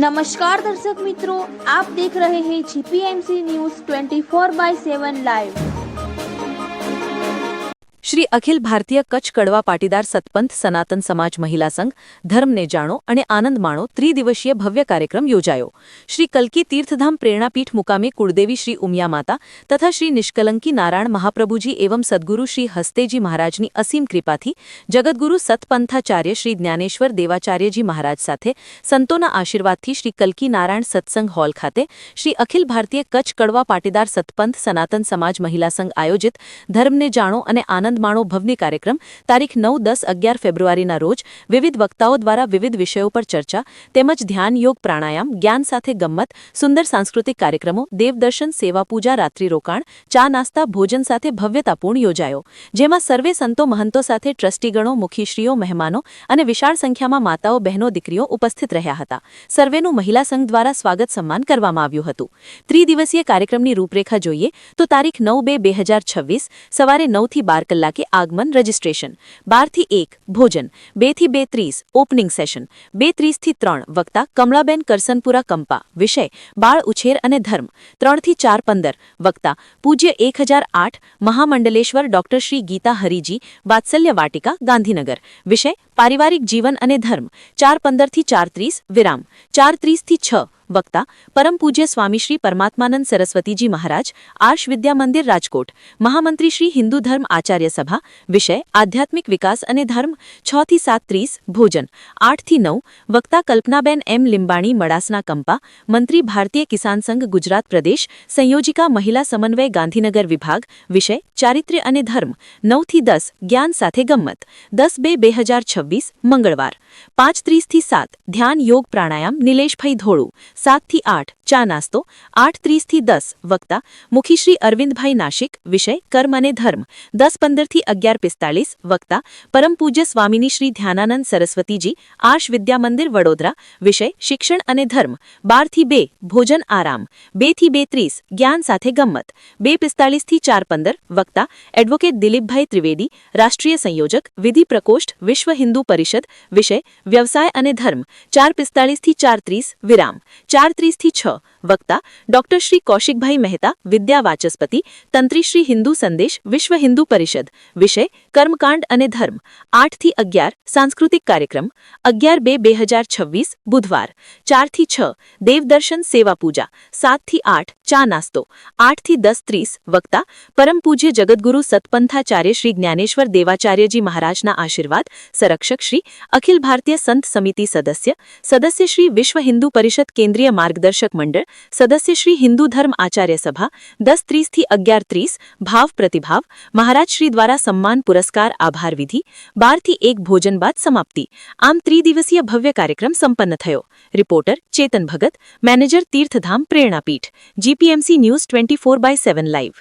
नमस्कार दर्शक मित्रों, आप देख रहे हैं जीपीएमसी न्यूज़ 24/7 लाइव। શ્રી અખિલ ભારતીય કચ્છ કડવા પાટીદાર સતપંથ સનાતન સમાજ મહિલા સંઘ ધર્મને જાણો અને આનંદ માણો ત્રિદિવસીય ભવ્ય કાર્યક્રમ યોજાયો। શ્રી કલ્કી તીર્થધામ પ્રેરણાપીઠ મુકામે કુળદેવી શ્રી ઉમિયા માતા તથા શ્રી નિષ્કલંકી નારાયણ મહાપ્રભુજી એવं સદગુરુ શ્રી હસ્તેજી મહારાજની અસીમ કૃપાથી જગતગુરુ સતપંથાચાર્ય શ્રી જ્ઞાનેશ્વર દેવાચાર્યજી મહારાજ સાથે સંતોના આશીર્વાદથી શ્રી કલ્કી નારાયણ સત્સંગ હોલ ખાતે શ્રી અખિલ ભારતીય કચ્છ કડવા પાટીદાર સતપંથ સનાતન સમાજ મહિલા સંઘ આયોજિત ધર્મને જાણો અને આનંદ માણો ભવ્ય કાર્યક્રમ તારીખ 9, 10, 11 ફેબ્રુઆરીના રોજ વિવિધ વક્તાઓ દ્વારા વિવિધ વિષયો પર ચર્ચા તેમજ ધ્યાન યોગ પ્રાણાયામ જ્ઞાન સાથે ગમ્મત સુંદર સાંસ્કૃતિક કાર્યક્રમો દેવદર્શન સેવા પૂજા રાત્રિ રોકાણ ચા નાસ્તા ભોજન સાથે ભવ્યતાપૂર્ણ યોજાયો, જેમાં સર્વે સંતો મહંતો સાથે ટ્રસ્ટીગણો મુખીશ્રીઓ મહેમાનો અને વિશાળ સંખ્યામાં માતાઓ બહેનો દીકરીઓ ઉપસ્થિત રહ્યા હતા। સર્વેનું મહિલા સંઘ દ્વારા સ્વાગત સન્માન કરવામાં આવ્યું હતું। ત્રિદિવસીય કાર્યક્રમની રૂપરેખા જોઈએ તો તારીખ 9/2/2026 સવારે 9 થી 12 કલાકે આગમન રજિસ્ટ્રેશન, 12 થી 1 ભોજન, 2 થી 2:30 ઓપનિંગ સેશન, 2:30 થી 3 વક્તા કમળાબેન કરસનપુરા કંપા વિષય બાળ ઉછેર અને ધર્મ, 3 થી 4:15 વક્તા પૂજ્ય 1008 મહામંડલેશ્વર ડોક્ટર શ્રી ગીતા હરિજી વાત્સલ્ય વાટિકા ગાંધીનગર વિષય પારિવારિક જીવન અને ધર્મ, 4:15 થી 4:30 વિરામ, 4:30 થી 6 વક્તા પરમ પૂજ્ય સ્વામી શ્રી પરમાત્માનંદ સરસ્વતીજી મહારાજ આર્ષ વિદ્યા મંદિર રાજકોટ મહામંત્રી શ્રી હિન્દુ ધર્મ આચાર્ય સભા વિષય આધ્યાત્મિક વિકાસ અને ધર્મ, 6 થી 7:30 ભોજન, 8 થી 9 વક્તા કલ્પનાબેન એમ લિંબાણી મડાસના કંપા મંત્રી ભારતીય કિસાન સંઘ ગુજરાત પ્રદેશ સંયોજિકા મહિલા સમન્વય ગાંધીનગર વિભાગ વિષય ચારિત્ર્ય અને ધર્મ, 9 થી 10 જ્ઞાન સાથે ગમ્મત, 10/2/2026 મંગળવાર, 5:30 થી 7 ધ્યાન યોગ પ્રાણાયામ નિલેશભાઈ ધોળુ, 7 થી 8 ચા નાસ્તો, 8:30 થી 10 વક્તા મુખીશ્રી અરવિંદભાઈ નાશિક વિષય કર્મ અને ધર્મ, 10:15 થી 11:45 વક્તા પરમ પૂજ્ય સ્વામીની શ્રી ધ્યાનાનંદ સરસ્વતીજી આર્ષ વિદ્યા મંદિર વડોદરા વિષય શિક્ષણ અને ધર્મ, 12 થી 2 ભોજન આરામ, 2 થી 2:30 જ્ઞાન સાથે ગમ્મત, 2:45 થી 4:15 વક્તા એડવોકેટ દિલીપભાઈ ત્રિવેદી રાષ્ટ્રીય સંયોજક વિધિ પ્રકોષ્ઠ વિશ્વ હિન્દુ પરિષદ વિષય વ્યવસાય અને ધર્મ, 4:45 થી 4:30 વિરામ, 4:30 થી 6 વક્તા ડોક્ટર શ્રી કૌશિકભાઈ મહેતા વિદ્યા વાચસ્પતિ તંત્રી શ્રી હિન્દુ સંદેશ વિશ્વ હિન્દુ પરિષદ વિષય કર્મકાંડ અને ધર્મ, 8 થી 11 સાંસ્કૃતિક કાર્યક્રમ, 11/2/2026 બુધવાર, 4 થી 6 દેવદર્શન સેવા પૂજા, 7 થી 8 ચા નાસ્તો, 8 થી 10:30 વક્તા પરમ પૂજ્ય જગતગુરુ સતપંથાચાર્ય શ્રી જ્ઞાનેશ્વર દેવાચાર્યજી મહારાજના આશીર્વાદ સંરક્ષક શ્રી અખિલ ભારતીય સંત સમિતિ સદસ્ય શ્રી વિશ્વ હિન્દુ પરિષદ કેન્દ્રીય માર્ગદર્શક મંડળ સદસ્ય શ્રી હિન્દુ ધર્મ આચાર્ય સભા 10:30 થી 11:30 ભાવ પ્રતિભાવ મહારાજ શ્રી દ્વારા સન્માન પુરસ્કાર આભાર વિધિ, 12 થી 1 ભોજન બાદ સમાપ્તિ। આમ ત્રિદિવસીય ભવ્ય કાર્યક્રમ સંપન્ન થયો। રિપોર્ટર ચેતન ભગત, મેનેજર તીર્થધામ પ્રેરણાપીઠ, જીપીએમસી ન્યૂઝ 24/7 લાઈવ।